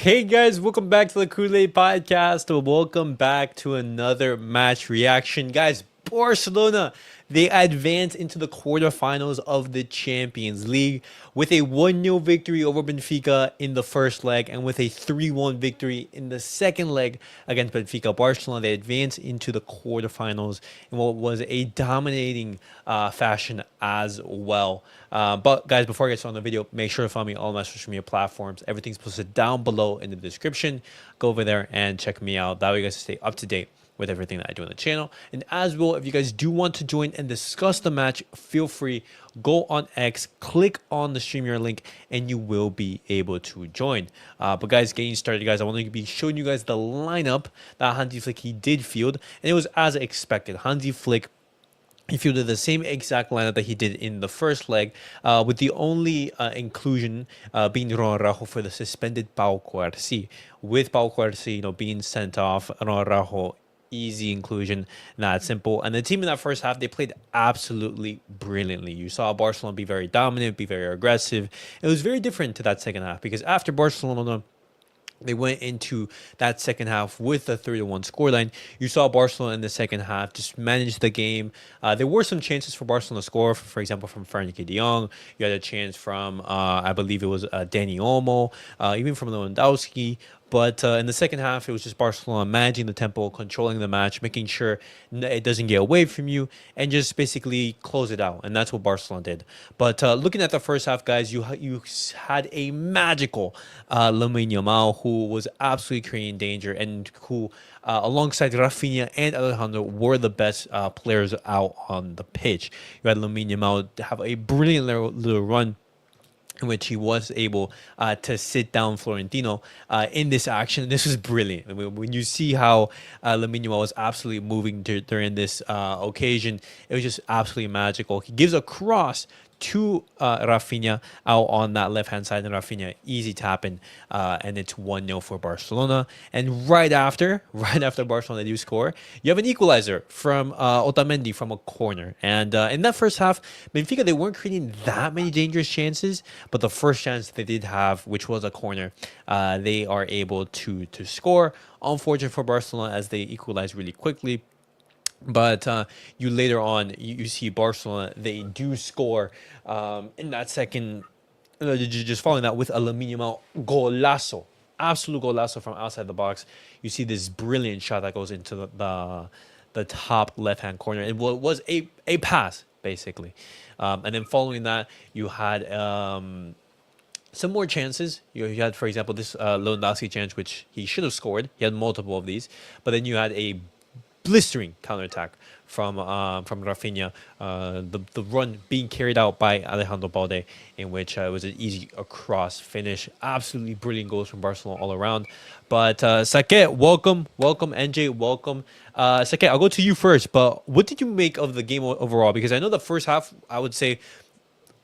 Hey guys, welcome back to the CulePodcast. Welcome back to another match reaction. Guys, Barcelona, they advance into the quarterfinals of the Champions League with a 1-0 victory over Benfica in the first leg and with a 3-1 victory in the second leg against Benfica. Barcelona, they advance into the quarterfinals in what was a dominating fashion as well. But guys, before I get started on the video, make sure to follow me on all my social media platforms. Everything's posted down below in the description. Go over there and check me out. That way you guys stay up to date with everything that I do on the channel. And as well, if you guys do want to join and discuss the match, feel free, go on X, click on the StreamYard link, and you will be able to join. But guys, getting started, guys, I want to be showing you guys the lineup that Hansi Flick he did field, and it was as expected. Hansi Flick, he fielded the same exact lineup that he did in the first leg, with the only inclusion being Araujo for the suspended Pau Cuarci. With Pau Cuarci, being sent off, Araujo, easy inclusion, not simple. And the team in that first half, they played absolutely brilliantly. You saw Barcelona be very dominant, be very aggressive. It was very different to that second half because after Barcelona, they went into that second half with a 3-1 scoreline. You saw Barcelona in the second half just manage the game. There were some chances for Barcelona to score, for example, from Frenkie de Jong. You had a chance from, I believe it was Dani Olmo, even from Lewandowski. But in the second half, it was just Barcelona managing the tempo, controlling the match, making sure it doesn't get away from you, and just basically close it out. And that's what Barcelona did. But looking at the first half, guys, you had a magical Lamine Yamal who was absolutely creating danger and who, alongside Raphinha and Alejandro, were the best players out on the pitch. You had Lamine Yamal have a brilliant little run in which he was able to sit down Florentino in this action. This was brilliant. I mean, when you see how Lamine Yamal was absolutely moving during this occasion, it was just absolutely magical. He gives a cross to Raphinha out on that left-hand side, and Raphinha easy tapping, and it's 1-0 for Barcelona. And right after Barcelona do score, you have an equalizer from Otamendi from a corner. And in that first half, Benfica, they weren't creating that many dangerous chances, but the first chance they did have, which was a corner, they are able to score. Unfortunate for Barcelona as they equalize really quickly. But you later on, you see Barcelona, they do score in that second, just following that with a Lamine Yamal golazo, absolute golazo from outside the box. You see this brilliant shot that goes into the top left-hand corner. It was a pass, basically. And then following that, you had some more chances. You had, for example, this Lewandowski chance, which he should have scored. He had multiple of these. But then you had a blistering counterattack from Raphinha, the run being carried out by Alejandro Balde, in which it was an easy across finish. Absolutely brilliant goals from Barcelona all around. But Saket, welcome, NJ, welcome. Saket, I'll go to you first. But what did you make of the game overall? Because I know the first half, I would say,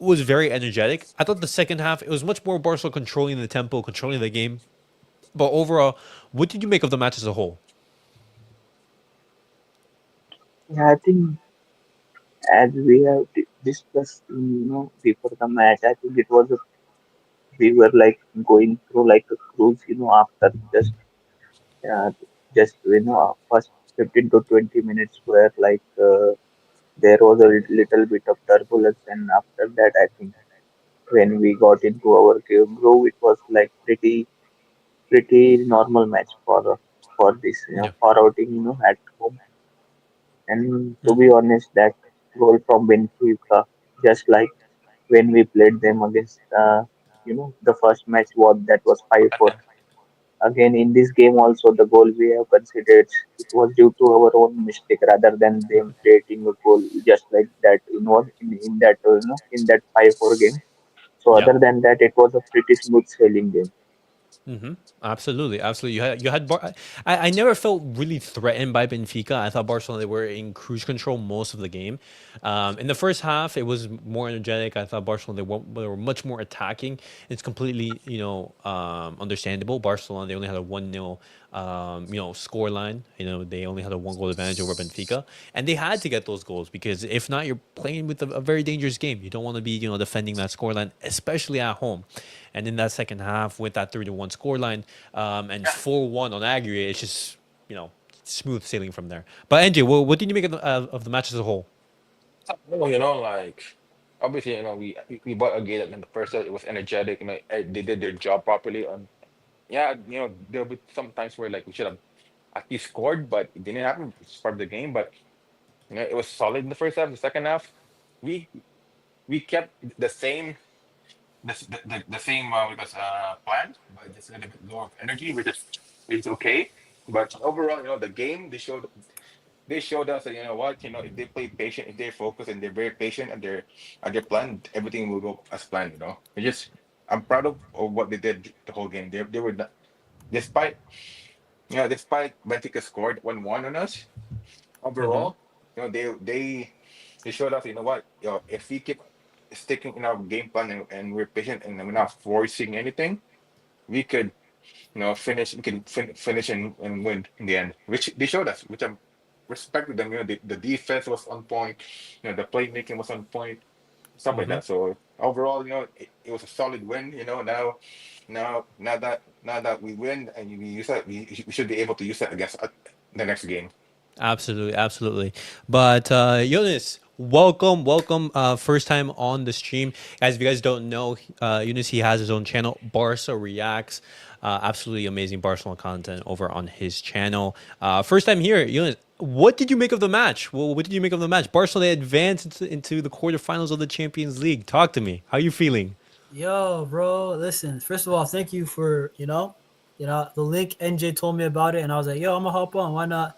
was very energetic. I thought the second half, it was much more Barcelona controlling the tempo, controlling the game. But overall, what did you make of the match as a whole? Yeah, I think as we have discussed, before the match, I think it was we were like going through like a cruise, after uh, first 15 to 20 minutes where there was a little bit of turbulence, and after that, I think when we got into our game groove, it was like pretty normal match for this, Yeah. for outing, at home. And to Mm-hmm. be honest, that goal from Benfica, just like when we played them against, the first match that was 5-4. Again, in this game also, the goal we have considered, it was due to our own mistake rather than them creating a goal just like that, in that, in that 5-4 game. So Yeah. other than that, it was a pretty smooth sailing game. Mm-hmm. Absolutely, absolutely. I never felt really threatened by Benfica. I thought Barcelona, they were in cruise control most of the game. In the first half, it was more energetic. I thought Barcelona, they were much more attacking. It's completely understandable. Barcelona, they only had a 1-0 score line. They only had a one goal advantage over Benfica, and they had to get those goals because if not, you're playing with a very dangerous game. You don't want to be defending that score line, especially at home. And in that second half, with that 3-1 score line, and Yeah. 4-1 on aggregate, it's just smooth sailing from there. But NJ, what did you make of the match as a whole? Well, like obviously, we bought a game in the first set. It was energetic. They did their job properly. Yeah, there'll be some times where like we should have at least scored, but it didn't happen. It's part of the game. But it was solid in the first half. The second half, we we kept the same plan, but just a little bit lower of energy, which is okay. But overall, the game they showed us that what if they play patient, if they focus and they're very patient and they're plan, everything will go as planned. I'm proud of what they did the whole game. They were not, despite despite Benfica scored 1-1 on us. Mm-hmm. Overall, they showed us if we keep sticking in our game plan and we're patient and we're not forcing anything, we could finish. We can finish and win in the end, which they showed us. Which I'm respected them. The defense was on point. The playmaking was on point. Stuff like Mm-hmm. that. So overall, it was a solid win. Now that we win and we use that, we should be able to use that against the next game. Absolutely, absolutely. But Jonas, welcome. First time on the stream, guys. If you guys don't know, Jonas, he has his own channel, Barca Reacts. Absolutely amazing Barcelona content over on his channel. First time here, Jonas. What did you make of the match? Well, what did you make of the match? Barcelona advanced into the quarterfinals of the Champions League. Talk to me. How are you feeling? Yo, bro, listen. First of all, thank you for the link. NJ told me about it, and I was like, yo, I'm gonna hop on. Why not?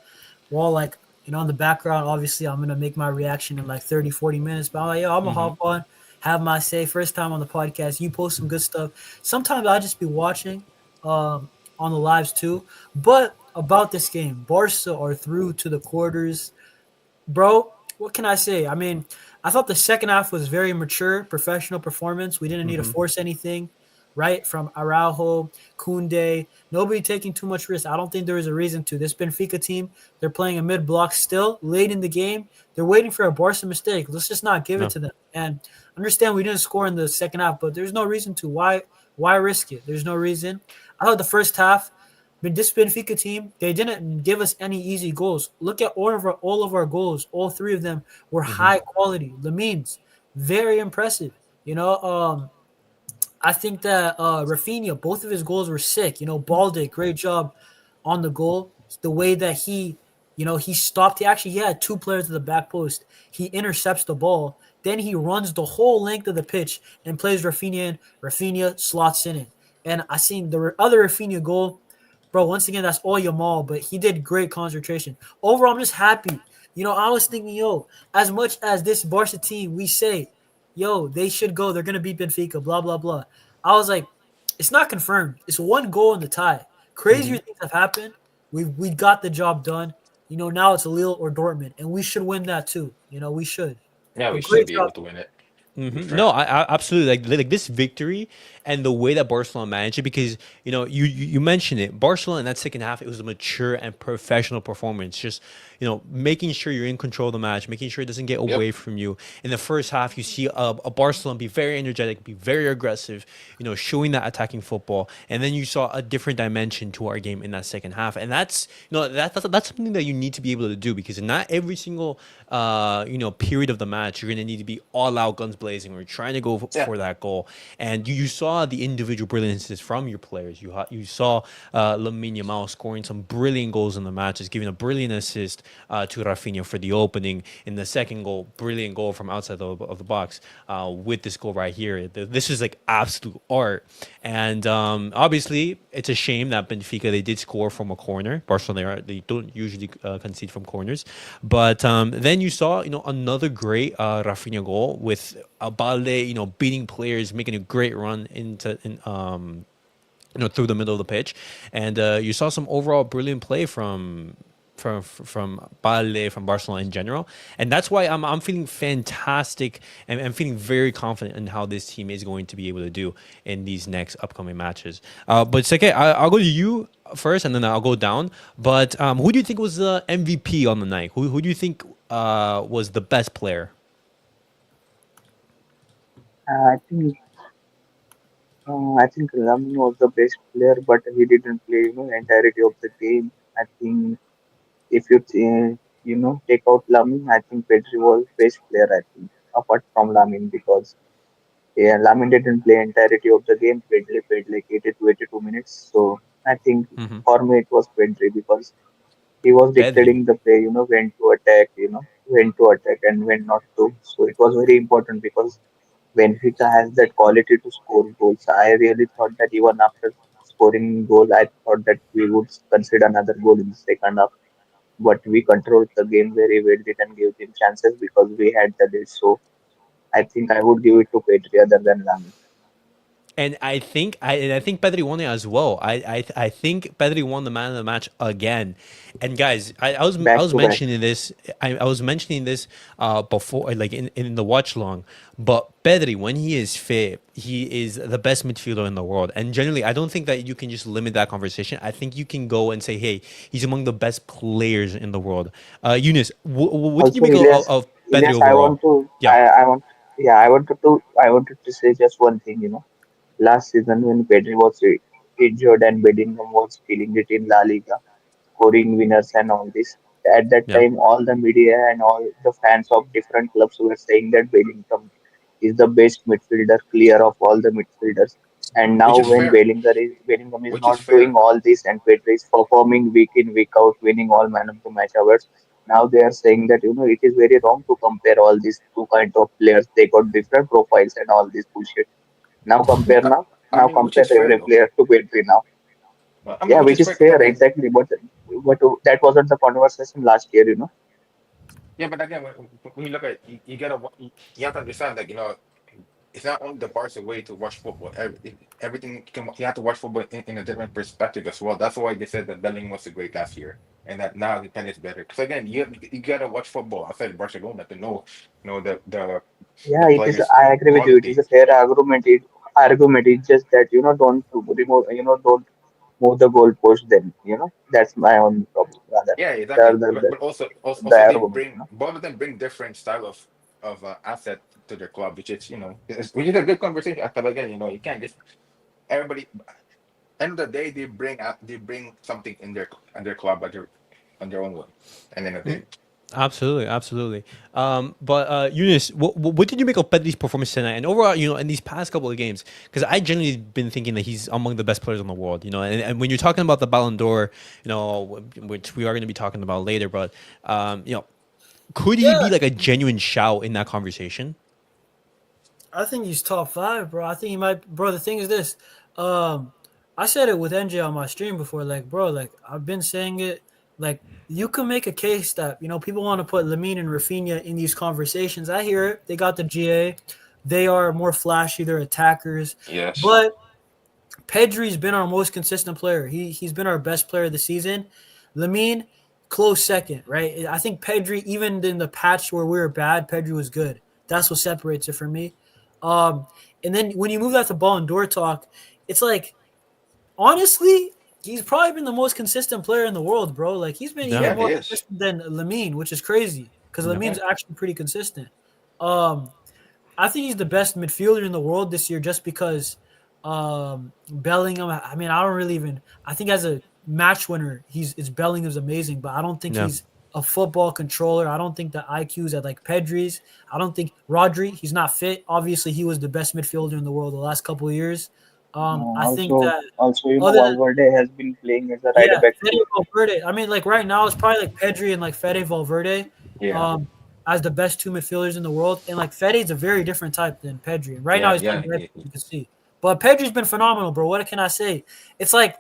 Well, like in the background, obviously, I'm gonna make my reaction in like 30, 40 minutes. But I'm like, yo, I'm gonna Mm-hmm. hop on, have my say. First time on the podcast. You post some good stuff. Sometimes I just be watching, on the lives too. But about this game, Barca are through to the quarters. Bro, what can I say? I mean, I thought the second half was very mature, professional performance. We didn't need to Mm-hmm. force anything, right? From Araujo, Kunde, nobody taking too much risk. I don't think there was a reason to. This Benfica team, they're playing a mid block still, late in the game. They're waiting for a Barca mistake. Let's just not give it No. to them. And understand we didn't score in the second half, but there's no reason to. Why risk it? There's no reason. I thought the first half, but this Benfica team, they didn't give us any easy goals. Look at all of our goals. All three of them were Mm-hmm. high quality. Lamine's very impressive. I think that Raphinha, both of his goals were sick. Balde, great job on the goal. The way that he stopped. He had two players at the back post. He intercepts the ball. Then he runs the whole length of the pitch and plays Raphinha in. Raphinha slots in it. And I seen the other Raphinha goal. Bro, once again, that's all Yamal, but he did great concentration. Overall, I'm just happy. I was thinking, yo, as much as this Barca team, we say, yo, they should go. They're gonna beat Benfica. Blah blah blah. I was like, it's not confirmed. It's one goal in the tie. Mm-hmm. Crazier things have happened. We got the job done. Now it's Lille or Dortmund, and we should win that too. We should. Yeah, we But should great be job. able to win it. To be Mm-hmm. fair. No, I absolutely like this victory and the way that Barcelona managed it because you mentioned it. Barcelona in that second half, it was a mature and professional performance. Just making sure you're in control of the match, making sure it doesn't get Yep. away from you. In the first half, you see a Barcelona be very energetic, be very aggressive, showing that attacking football, and then you saw a different dimension to our game in that second half, and that's that's something that you need to be able to do because in not every single period of the match you're going to need to be all out guns blazing or trying to go Yeah. for that goal. And you saw the individual brilliances from your players. You saw Lamine Yamal scoring some brilliant goals in the matches, giving a brilliant assist to Raphinha for the opening. In the second goal, brilliant goal from outside of the box with this goal right here. This is like absolute art. And obviously, it's a shame that Benfica, they did score from a corner. Barcelona, they don't usually concede from corners. But then you saw, another great Raphinha goal with Balde, beating players, making a great run through the middle of the pitch, and you saw some overall brilliant play from Ballon, from Barcelona in general, and that's why I'm feeling fantastic and I'm feeling very confident in how this team is going to be able to do in these next upcoming matches. But it's okay. I'll go to you first, and then I'll go down. But who do you think was the MVP on the night? Who do you think was the best player? I think Lamine was the best player, but he didn't play, entirety of the game. I think if take out Lamine, I think Pedri was best player. I think apart from Lamine because yeah, Lamine didn't play entirety of the game. Pedri played like 80 to 82 minutes. So I think Hmm. for me it was Pedri because he was Pedri. dictating the play. When to attack. When to attack and when not to. So it was very important because Benfica has that quality to score goals. I really thought that even after scoring goal, I thought that we would consider another goal in the second half. But we controlled the game very well, didn't give them chances because we had the lead. So I think I would give it to Petri other than Lamy. And I think Pedri won it as well. I think Pedri won the man of the match again. And guys, I was I Back was to back. mentioning this. I was mentioning this before, like in the watch long. But Pedri, when he is fit, he is the best midfielder in the world. And generally, I don't think that you can just limit that conversation. I think you can go and say, hey, he's among the best players in the world. Eunice, what did you Also, make Elias, of Pedri Elias, I overall? want to, Yeah, I wanted to say just one thing. Last season when Pedri was injured and Bellingham was killing it in La Liga, scoring winners and all this. At that yeah, time, all the media and all the fans of different clubs were saying that Bellingham is the best midfielder, clear of all the midfielders. And now, which is when fair. Bellingham is Which is not doing fair. all this and Pedri is performing week in, week out, winning all man of the match awards, now they are saying that it is very wrong to compare all these two kind of players. They got different profiles and all this bullshit. Now compare I, now. I Now mean, which compare is fair every though. player to Pedri now. I mean, Yeah, which which is is fair because fair again, exactly. But that wasn't the conversation last year. yeah, but again, when you look at you gotta you have to understand that it's not only the Barca way to watch football. Everything you have to watch football in a different perspective as well. That's why they said that Bellingham was a great last year, and that now the pen is better. Because again, you gotta watch football outside Barcelona to know the Yeah, it is. players' I agree with you. It is quality. a fair argument. Argument is just that don't remove don't move the goalpost. Then that's my own problem rather. Yeah, The exactly. the But the, the also they argument. bring both of them bring different style of asset to their club, which is which is a good conversation. But again, you can't just everybody. End of the day, they bring something in their club on their own way. And then of the day, absolutely, absolutely. But Eunice, what did you make of Pedri's performance tonight, and overall, in these past couple of games? Because I generally been thinking that he's among the best players in the world. And when you're talking about the Ballon d'Or, which we are going to be talking about later, but could he Yeah, be like a genuine shout in that conversation? I think he's top five, bro. I think he might, bro. The thing is this, um, I said it with NJ on my stream before, like, bro, like I've been saying it, like you can make a case that people want to put Lamine and Raphinha in these conversations. I hear it. They got the GA. They are more flashy. They're attackers, yes, but Pedri's been our most consistent player. He's been our best player of the season. Lamine, close second, right? I think Pedri, even in the patch where we were bad, Pedri was good. That's what separates it for me. Um, and then when you move that to Ballon d'Or talk, it's like honestly, he's probably been the most consistent player in the world, bro. Like he's been Yeah, even yeah, he more is. consistent than Lamine, which is crazy because yeah, Yeah, Lamine's actually pretty consistent. Um, I think he's the best midfielder in the world this year just because Bellingham. I mean, I don't really even. I think as a match winner, it's Bellingham's amazing, but I don't think yeah, he's a football controller. I don't think the IQ's at like Pedri's. I don't think Rodri. He's not fit. Obviously, he was the best midfielder in the world the last couple of years. I think Also, that other than Valverde has been playing as a right yeah, back Fede too. Valverde. I mean, like right now, it's probably like Pedri and like Fede Valverde, yeah, um, as the best two midfielders in the world. And like Fede's a very different type than Pedri. And right now, yeah, he's doing yeah, great. You can see, but Pedri's been phenomenal, bro. What can I say? It's like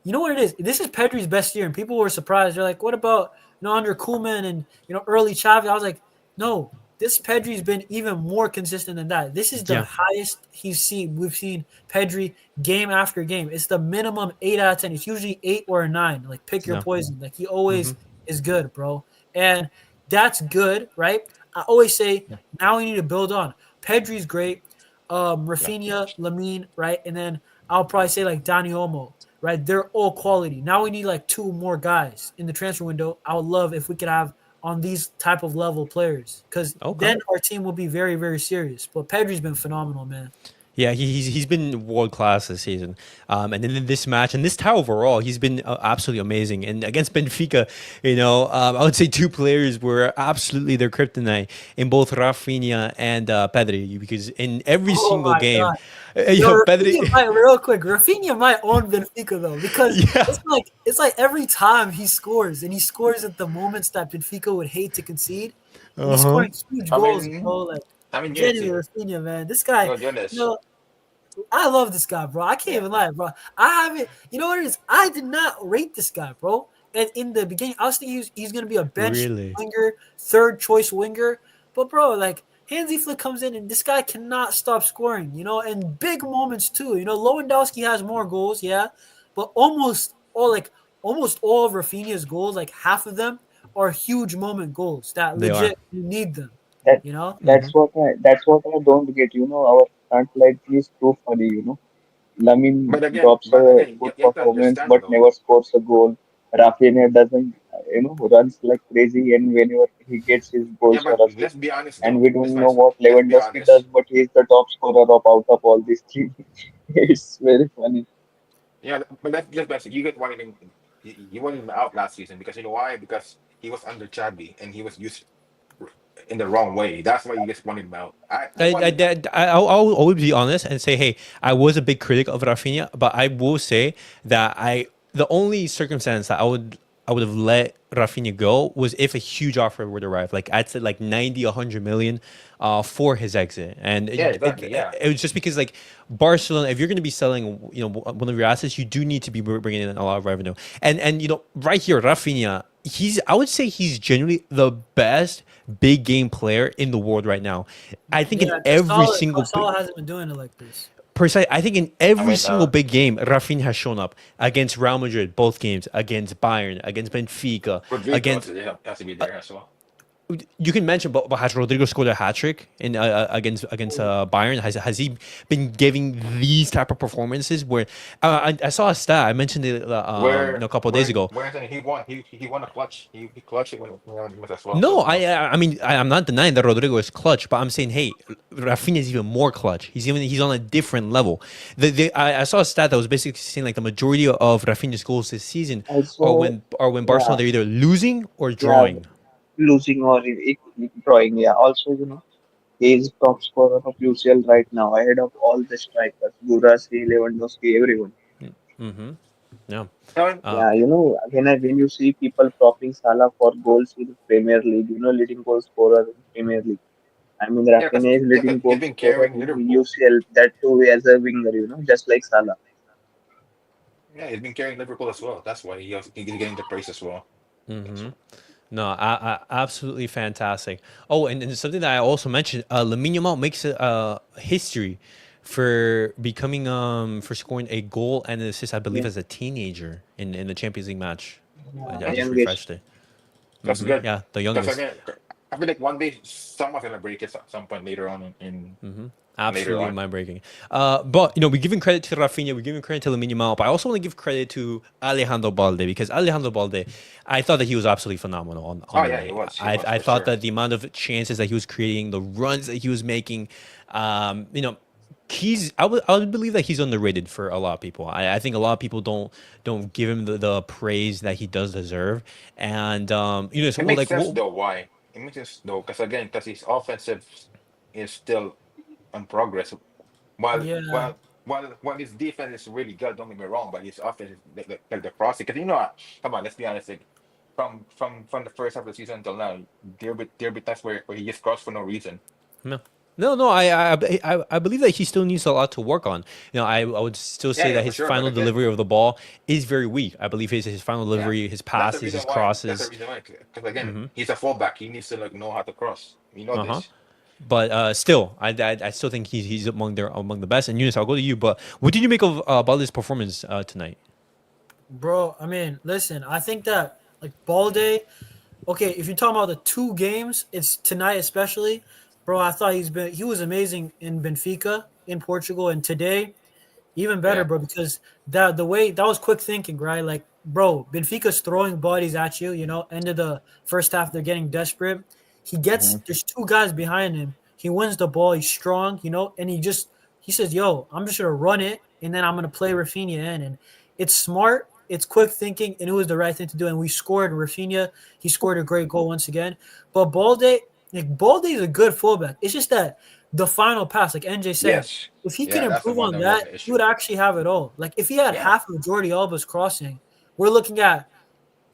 you know what it is. This is Pedri's best year, and people were surprised. They're like, "What about under Koeman and early Xavi?" I was like, "No, this Pedri's been even more consistent than that. This is the yeah. highest he's seen. We've seen Pedri game after game. It's the minimum 8 out of 10. It's usually 8 or a 9. Like pick your Yeah. poison. Like he always is good, bro. And that's good, right? I always say now we need to build on. Pedri's great. Yeah. Raphinha, Lamine, right? And then I'll probably say like Dani Olmo, right? They're all quality. Now we need like two more guys in the transfer window. I would love if we could have on these type of level players because Okay. then our team will be very, very serious. But Pedri's been phenomenal, man. Yeah, he's been world class this season, and then in this match and this tie overall, he's been absolutely amazing. And against Benfica, I would say two players were absolutely their kryptonite in both Raphinha and Pedri, because in every Oh single my game, god. Yo, Raphinha Pedri, might real quick. Raphinha might own Benfica though, because yeah, it's like every time he scores, and he scores at the moments that Benfica would hate to concede, and uh he's huh, scoring huge I goals, mean, bro. Like Unity. genuine Raphinha, man. This guy, No, you Jonas. know, I love this guy, bro. I can't Yeah. even lie, bro. I haven't. You know what it is? I did not rate this guy, bro. And in the beginning, I was thinking he's gonna be a bench really, winger, third choice winger. But bro, like Hansi Flick comes in and this guy cannot stop scoring. And big moments too. Lewandowski has more goals, yeah, but almost all of Rafinha's goals, like half of them, are huge moment goals that they are. legit you need them. That You know? Hmm. that's what I don't get. Our front line is too funny. Lamine But again, drops a good you have to performance understand but though. never scores a goal. Rafinha doesn't, runs like crazy, and whenever he gets his Yeah, goals or but let's assists, be honest and though. we Let's don't be know honest. what Let's be Lewandowski does, honest. but he's the top scorer of out of all these three. It's very funny. Yeah, but let's be honest. You wanted him out last season because you know why? Because he was under Chabi and he was used in the wrong way. That's why you just wanted him out. I wanted. I'll always be honest and say, hey, I was a big critic of Rafinha, but I will say that the only circumstance that I would have let Rafinha go was if a huge offer would arrive, like I'd say like 90, 100 million, for his exit, and Yeah, it, exactly. it, Yeah, it was just because like Barcelona, if you're going to be selling, one of your assets, you do need to be bringing in a lot of revenue, and right here, Rafinha, I would say he's genuinely the best big game player in the world right now. I think in Yeah, every single Casala hasn't been doing it like this. I think in I every mean, single big game, Rafinha has shown up against Real Madrid, both games, against Bayern, against Benfica, Rodrigo against. also has to be there as well. You can mention, but has Rodrigo scored a hat trick in against Bayern? Has he been giving these type of performances? Where I saw a stat, I mentioned it a couple of days ago. He won. He won a clutch. He clutched it when he was as well. No, So I mean I'm not denying that Rodrigo is clutch, but I'm saying, hey, Rafinha is even more clutch. He's on a different level. I saw a stat that was basically saying like the majority of Rafinha's goals this season are Also, when yeah, Barcelona they're either losing or yeah, drawing. losing or drawing. Yeah. Also, he is top scorer of UCL right now, ahead of all the strikers, Gurasi, Lewandowski, everyone. Mm-hmm. Yeah. I mean, Uh, Yeah, when you see people propping Salah for goals in Premier League, leading goal scorer in Premier League. I mean, yeah, because Raphinha is leading he's goal been scorer carrying in Liverpool. UCL, that too as a winger, just like Salah. Yeah, he's been carrying Liverpool as well. That's why he's getting the praise as well. mm-hmm. No, absolutely fantastic. Oh, and something that I also mentioned, Lamine Yamal makes a history for becoming for scoring a goal and an assist, I believe, Yeah, as a teenager in the Champions League match. I yeah, just youngest. refreshed it. That's good. Yeah, the Because youngest. again, I feel like one day someone's gonna break it at some point later on in later Absolutely on. mind breaking. But we're giving credit to Rafinha, we're giving credit to Lamine Yamal, but I also want to give credit to Alejandro Balde, because Alejandro Balde, I thought that he was absolutely phenomenal on Oh the yeah, night. he was I for thought sure. that the amount of chances that he was creating, the runs that he was making, um, you know, I would believe that he's underrated for a lot of people. I think a lot of people don't give him the praise that he does deserve, and so It well, makes like sense what. though why. It makes sense though, because his offensive is still on progress. While Yeah, while while his defense is really good, don't get me wrong, but his offense is like the crossing. Because come on, let's be honest. Like, from the first half of the season until now, there be times where he just crossed for no reason. No, no. I believe that he still needs a lot to work on. I would still Yeah, say yeah, that for his sure. But final again, delivery of the ball is very weak. I believe his final yeah, delivery, his that's the passes, his reason why. That's the crosses. reason why. Because again, Mm-hmm. he's a fullback. He needs to like know how to cross. You know Uh huh. this. But still, I still think he's among the best. And Eunice, I'll go to you. But what did you make of Butler's performance tonight? bro. I mean, listen. I think that Like Balde, okay, if you're talking about the two games, it's tonight especially, bro. I thought he was amazing in Benfica in Portugal, and today even better, Yeah, bro, because the way that was quick thinking, right? Like, bro, Benfica's throwing bodies at you. End of the first half, they're getting desperate. Mm-hmm. There's two guys behind him. He wins the ball. He's strong, and he says, "Yo, I'm just gonna run it, and then I'm gonna play Raphinha in." And it's smart. It's quick thinking, and it was the right thing to do. And we scored. Raphinha, he scored a great goal once again. But Balde is a good fullback. It's just that the final pass, like NJ said, yes, if he can yeah. That's the improve one on that was that, the he issue. would actually have it all. Like if he had Yeah, half of Jordi Alba's crossing, we're looking at,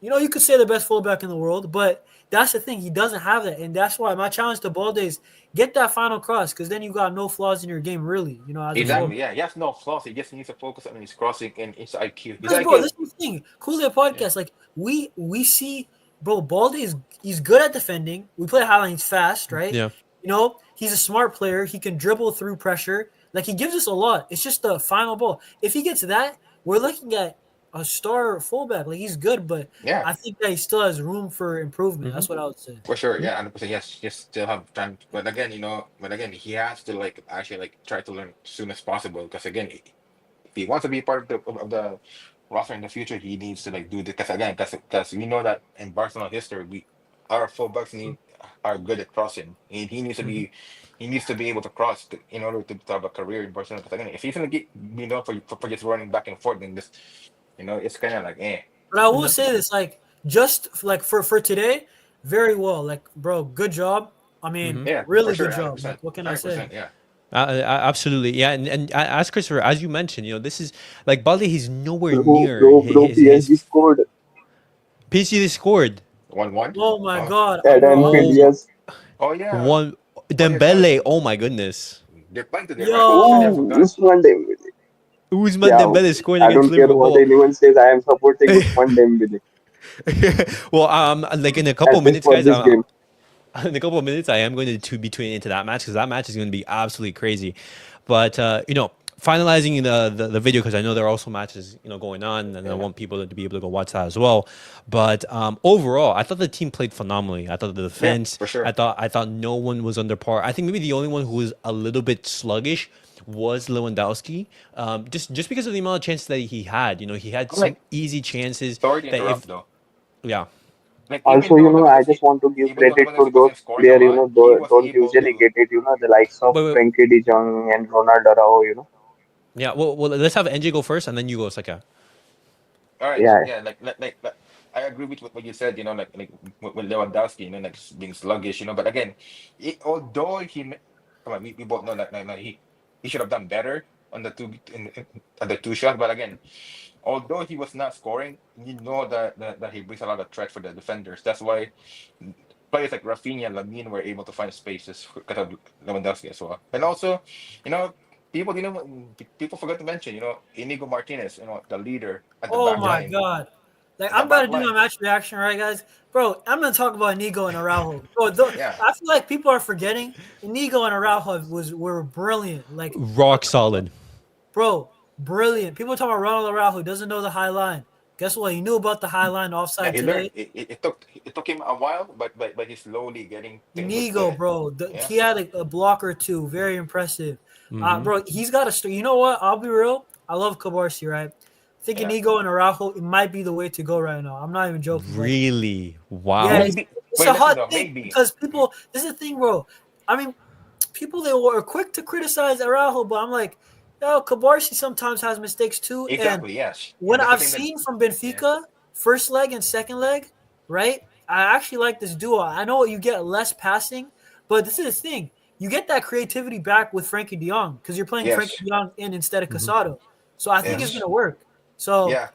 you could say the best fullback in the world, but that's the thing. He doesn't have that. And that's why my challenge to Balde is get that final cross, because then you got no flaws in your game, really, as a Mm-hmm. fullback. exactly. Yeah, he has no flaws. He just needs to focus on his crossing and his IQ. His Because bro, IQ this is is the thing. Coolio yeah. podcast, like we see, bro, Balde he's good at defending. We play highline, he's fast, right? Yeah. He's a smart player. He can dribble through pressure. Like he gives us a lot. It's just the final ball. If he gets that, we're looking at a star fullback. Like he's good, but Yeah, I think that he still has room for improvement. Mm-hmm. That's what I would say. for sure. Yeah, 100%. Yes, just still have time. But again, he has to like actually like try to learn as soon as possible. Because again, if he wants to be part of the roster in the future, he needs to like do this. Because we know that in Barcelona history, our fullbacks are good at crossing. He needs to Mm-hmm. be able to cross in order to have a career in Barcelona. Because again, if he's gonna be known for just running back and forth, then this, it's kind of like eh. But I will say this, like just like for today, very well. Like bro, good job. I mean, Mm-hmm. Yeah, for really sure, good hundred job. Like percent, what can I hundred say? percent. Yeah, Absolutely, yeah, and as Christopher, as you mentioned, this is like Balde. He's nowhere Bro, near bro, bro, PSG scored PSG scored 1-1. Oh my Oh, god, at bro. I Anfield, was oh yes. oh yeah. one Oh yes, yeah. Dembele. Oh my goodness, They're playing today, right? Oh shit, I yo. Oh, forgot. Usman Dembele. Usman Yeah, Dembele scoring I against don't care what Liverpool. anyone says. I am supporting Usman Dembele, Well, like in a couple at of least minutes, for guys. this game. In a couple of minutes, I am going to be tuning into that match because that match is going to be absolutely crazy. But finalizing the video because I know there are also matches going on, and I Yeah, want people to be able to go watch that as well. But overall, I thought the team played phenomenally. I thought the yeah, defense. for I sure. thought I thought no one was under par. I think maybe the only one who was a little bit sluggish was Lewandowski, just because of the amount of chances that he had. He had I'm some like easy chances sorry to that interrupt if though. yeah. Like Also, I just want to give Even though credit to Lewandowski those wasn't scoring a players, lot, he was don't able usually to. get it, the likes of Wait, wait, Frankie de Jong and Ronaldo Araujo. yeah. Well, let's have NJ go first, and then you go second. All right, Yeah, yeah, like I agree with what you said. Like with Lewandowski, like being sluggish. But again, although come on, we both know that he should have done better on the on the two shots. But again, although he was not scoring, that he brings a lot of threat for the defenders. That's why players like Raphinha and Lamine were able to find spaces because of Lewandowski as well. And also, you know, people forgot to mention, Inigo Martinez, the leader at the Oh back my Hmm. line. god. Like At the I'm about back to do my line. match reaction, right, guys? Bro, I'm gonna talk about Inigo and Araujo. Bro, Yeah. I feel like people are forgetting Inigo and Araujo were brilliant. Like, Rock solid. bro, brilliant. People talking about Ronald Araujo doesn't know the high line. Guess what? He knew about the high line Yeah, offside he learned. today. It took him a while, but he's slowly getting things with Inigo, the bro, yeah. he had a block or two. Very impressive. Hmm. Bro, he's got a. You know what? I'll be real. I love Cabarsi, right? I think Yeah. Inigo and Araujo, it might be the way to go right now. I'm not even joking. Like, Really? yeah, Wow. Maybe it's wait, a listen hot though, take maybe. because people. This is the thing, bro. I mean, people they were quick to criticize Araujo, but I'm like, yo, Cabarsi sometimes has mistakes too. And Exactly, yes. what That's the I've thing that seen from yeah. Benfica, first leg and second leg, right? I actually like this duo. I know you get less passing, but this is the thing. You get that creativity back with Frankie de Jong because you're playing Frankie Yes. de Jong in instead of Hmm. Casado. So I think it's Hmm. Yes. gonna work. So Yeah.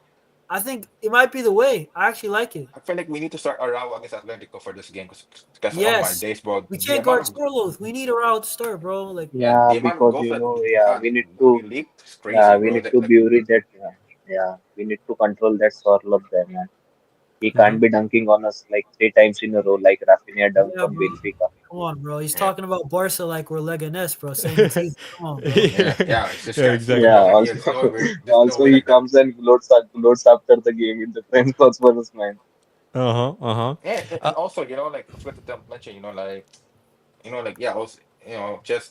I think it might be the way. I actually like it. I feel like we need to start Arau against Atletico for this game because oh my Yes. days, bro. We The can't guard amount of Scorloth. We need a route to start, bro. Like yeah, yeah, the amount of because goals that we need we to, leaked is crazy, we bro. need to bury that. Yeah, we need to control that Sorloth there, man. He can't be dunking on us like 3 times in a row, like Raphinha dunked yeah, on bro. Benfica. Come on, bro. He's Yeah. talking about Barca like we're Leganes, bro. Same Yeah. season. Come on, bro. Yeah, it's just Yeah. guys. Exactly. Yeah, also, There's no also way he like that. comes and gloats after the game in the press conference, man. And also, like I forgot to mention, yeah, also,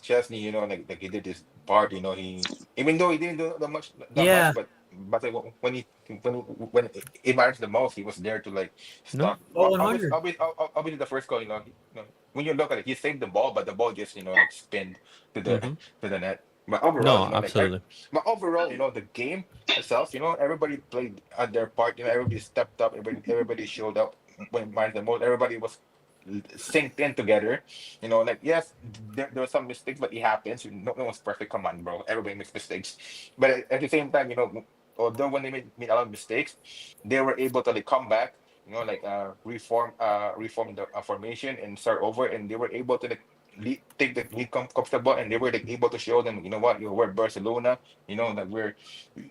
Chesney, like he did this part, he even though he didn't do that much, Yeah. but like, when it matters the most, he was there to like No. stop. Oh, 100. Obviously, the first goal, when you look at it, he saved the ball, but the ball just like spinned to the Mm-hmm. to the net. But overall, No, absolutely. the game itself, everybody played at their part. Everybody stepped up. Everybody showed up when it mattered the most. Everybody was synced in together. Like yes, there were some mistakes, but it happens. No one's perfect. Come on, bro. Everybody makes mistakes. But at the same time, although when they made a lot of mistakes, they were able to like come back. Like reform the formation and start over, and they were able to like take the lead comfortable, and they were like able to show them, what, we're Barcelona. That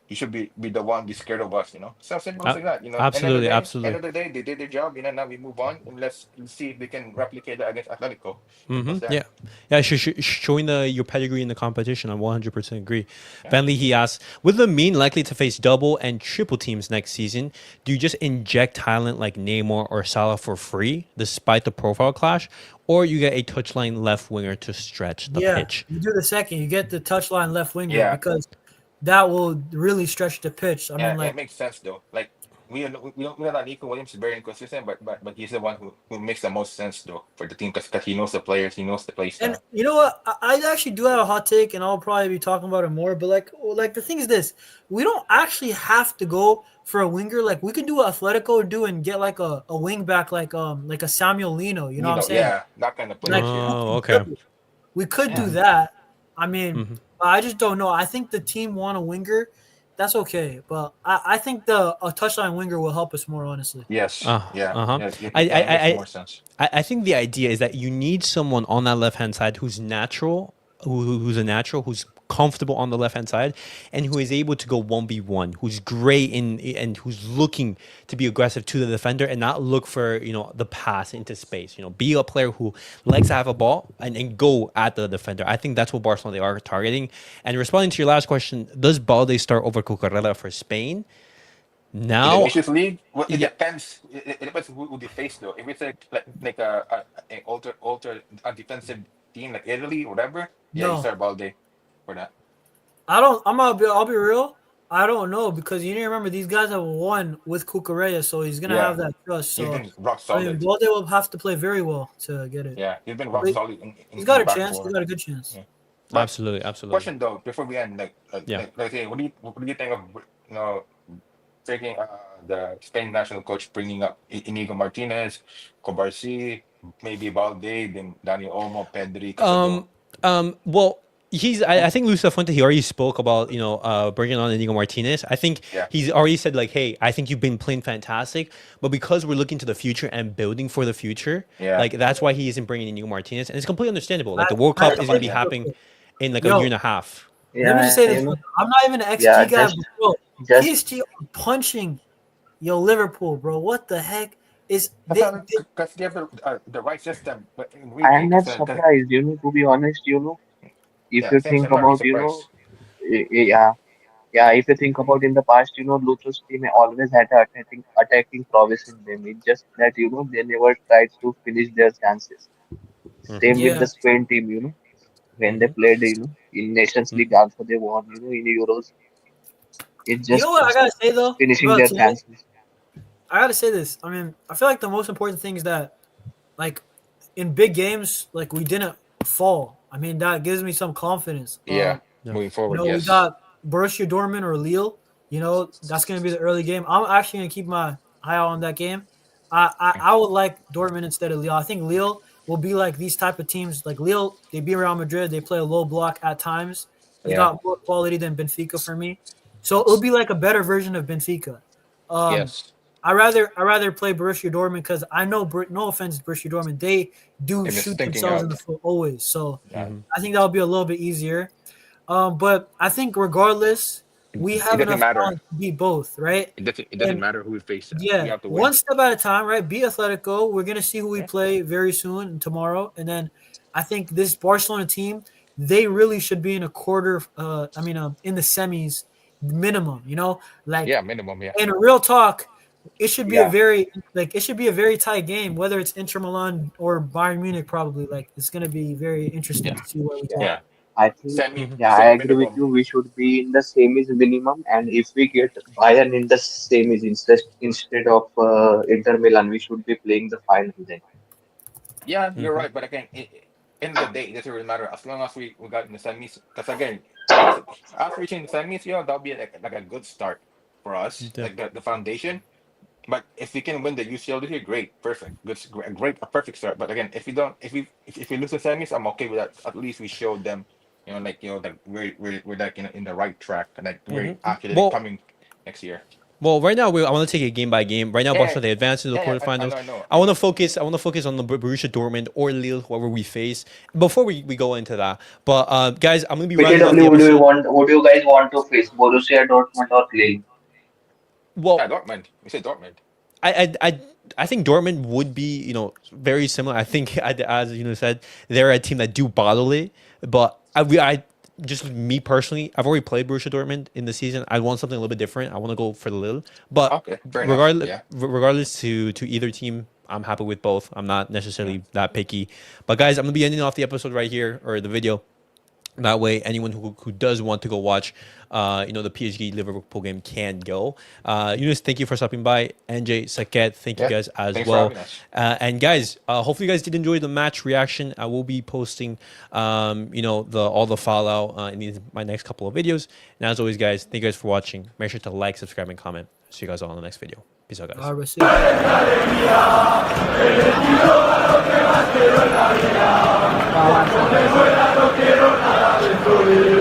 you should be the one be scared of us. Stuff simple Uh, like that. absolutely, End absolutely. of the day, they did their job. Now we move on, and let's see if they can replicate that against Atletico. Simple Mm-hmm. as that. Yeah, yeah. Showing your pedigree in the competition, I 100% agree. Yeah. Bentley, he asks, with Lamine likely to face double and triple teams next season, do you just inject talent like Neymar or Salah for free, despite the profile clash, or you get a touchline left winger to stretch the Yeah. pitch? You do the second. You get the touchline left winger Yeah. because that will really stretch the pitch. I mean, Yeah, it like, makes sense though. Like we know that Nico Williams is very inconsistent, but he's the one who makes the most sense though for the team because he knows the players, he knows the play and style. you know what? I actually do have a hot take, and I'll probably be talking about it more. But like the thing is this: we don't actually have to go for a winger. Like we could do what Atletico do and get like a wing back, like a Samuel Lino. You know what I'm saying? Yeah, that kind of Like players. Yeah, Oh, okay. we could do yeah, that. I mean, Mm-hmm. I just don't know. I think the team want a winger. That's okay, but I think a touchline winger will help us more honestly. yes, Uh, yeah, uh-huh. yeah, I, yeah. I, It makes I, more sense. I think the idea is that you need someone on that left hand side who's natural, who's a natural, who's comfortable on the left hand side, and who is able to go 1v1, who's great in and who's looking to be aggressive to the defender and not look for the pass into space. Be a player who likes to have a ball and go at the defender. I think that's what Barcelona they are targeting. And responding to your last question, does Balde start over Cucurella for Spain? In the Now, Nations League, well, it yeah. depends. It depends who they face though. If it's like a alter a defensive team like Italy or whatever, yeah, you No, start Balde for that. I don't. I'll be real. I don't know because you need to remember these guys have won with Cucurella, so he's gonna have Yeah, that trust. he's So been rock I mean, solid. Balde will have to play very well to get it. Yeah, he's been rock But solid he's in got the a back chance. He's four. got a good chance. Yeah. But Absolutely, absolutely. question though, before we end, Yeah. hey, what do you think of taking the Spain national coach bringing up Inigo Martinez, Cobarsi, maybe Balde, then Daniel Olmo, Pedri, Casado. Well, I think Luis Fuente, he already spoke about, bringing on Inigo Martinez. I think Yeah, he's already said, like, hey, I think you've been playing fantastic, but because we're looking to the future and building for the future, yeah, like, that's why he isn't bringing Inigo Martinez. And it's completely understandable. I, Like, the World I have Cup to is going say to be this yeah, real happening quick. in like a year Yo, and a half. let me just say Yeah, this. I'm not even an yeah, XG guy, but bro, just PSG are punching Liverpool, bro. What the heck is because they have the right system, but in I am really, not because surprised, to be honest, if yeah, you same. think I'm not really about, surprised. yeah, yeah, if you think about in the past, Lucho's team always had a attacking prowess in them. It's just that, they never tried to finish their chances. Mm-hmm. Same with yeah. the Spain team, when they Mm-hmm. played, in Nations League Mm-hmm. also they won, in Euros. It's You know just what I gotta say though, finishing bro? their Today chances. I gotta say this. I mean, I feel like the most important thing is that like in big games, like we didn't fall. I mean, that gives me some confidence. Yeah, Yeah. moving forward, We yes. got Borussia Dortmund or Lille. That's gonna be the early game. I'm actually gonna keep my eye out on that game. I would like Dortmund instead of Lille. I think Lille will be like these type of teams. Like Lille, they beat Real Madrid. They play a low block at times. They Yeah, got more quality than Benfica for me. So it'll be like a better version of Benfica. Um, yes. I rather play Borussia Dortmund because I know no offense to Borussia Dortmund, they do And it's shoot stinking themselves in the out. foot always. So Yeah, I think that'll be a little bit easier. But I think regardless, we it have doesn't enough matter. talent to beat both, right? It doesn't And matter who we face. We yeah, have to one win. step at a time, right? Be Atletico. We're gonna see who we Yeah, play very soon and tomorrow, and then I think this Barcelona team, they really should be in a quarter. In the semis minimum. yeah, Like minimum. Yeah, in real talk, it should be a Yeah, very tight game, whether it's Inter Milan or Bayern Munich. Probably like it's going to be very interesting Yeah, to see where we yeah. go. yeah. I think, Mhm. yeah, I Semi agree with minimum. you. We should be in the semis minimum, and if we get Bayern in the semis instead of Inter Milan, we should be playing the final then. Yeah, you're Mhm. right. But again, in the day, it doesn't really matter as long as we got in the semis. Because again, us reaching the semis, that'll be like a good start for us, Yeah. like the foundation. But if we can win the UCL this year, great, perfect, good, great, a perfect start. But again, if we don't, if we lose the semis, I'm okay with that. At least we showed them, like we're like in the right track, and like we're Mhm. actually like, Well, coming next year. right now I want to take it game by game. Right now, Yeah, Barca they advance into the I quarterfinals. know, I know, I I want to know. focus. I want to focus on the Borussia Dortmund or Lille, whoever we face. Before we go into that, but guys, I'm gonna be rounding off the BKW, would you episode. want? Would you guys want to face Borussia Dortmund or Lille? Yeah, Well, Dortmund. We say Dortmund. I think Dortmund would be very similar. I think as said, they're a team that do bottle it, but I just me personally, I've already played Borussia Dortmund in the season. I want something a little bit different. I want to go for the Lille, but Okay, fair enough. Yeah. regardless to either team, I'm happy with both. I'm not Mm. necessarily that picky. But guys, I'm gonna be ending off the episode right here or the video. That way, anyone who does want to go watch, the PSG Liverpool game can go. Eunice, thank you for stopping by. NJ, Saket, thank you Yeah. guys as Thanks for well. having us. And guys, hopefully you guys did enjoy the match reaction. I will be posting, the all the fallout my next couple of videos. And as always, guys, thank you guys for watching. Make sure to like, subscribe, and comment. See you guys all in the next video. Peace out, guys. Bye.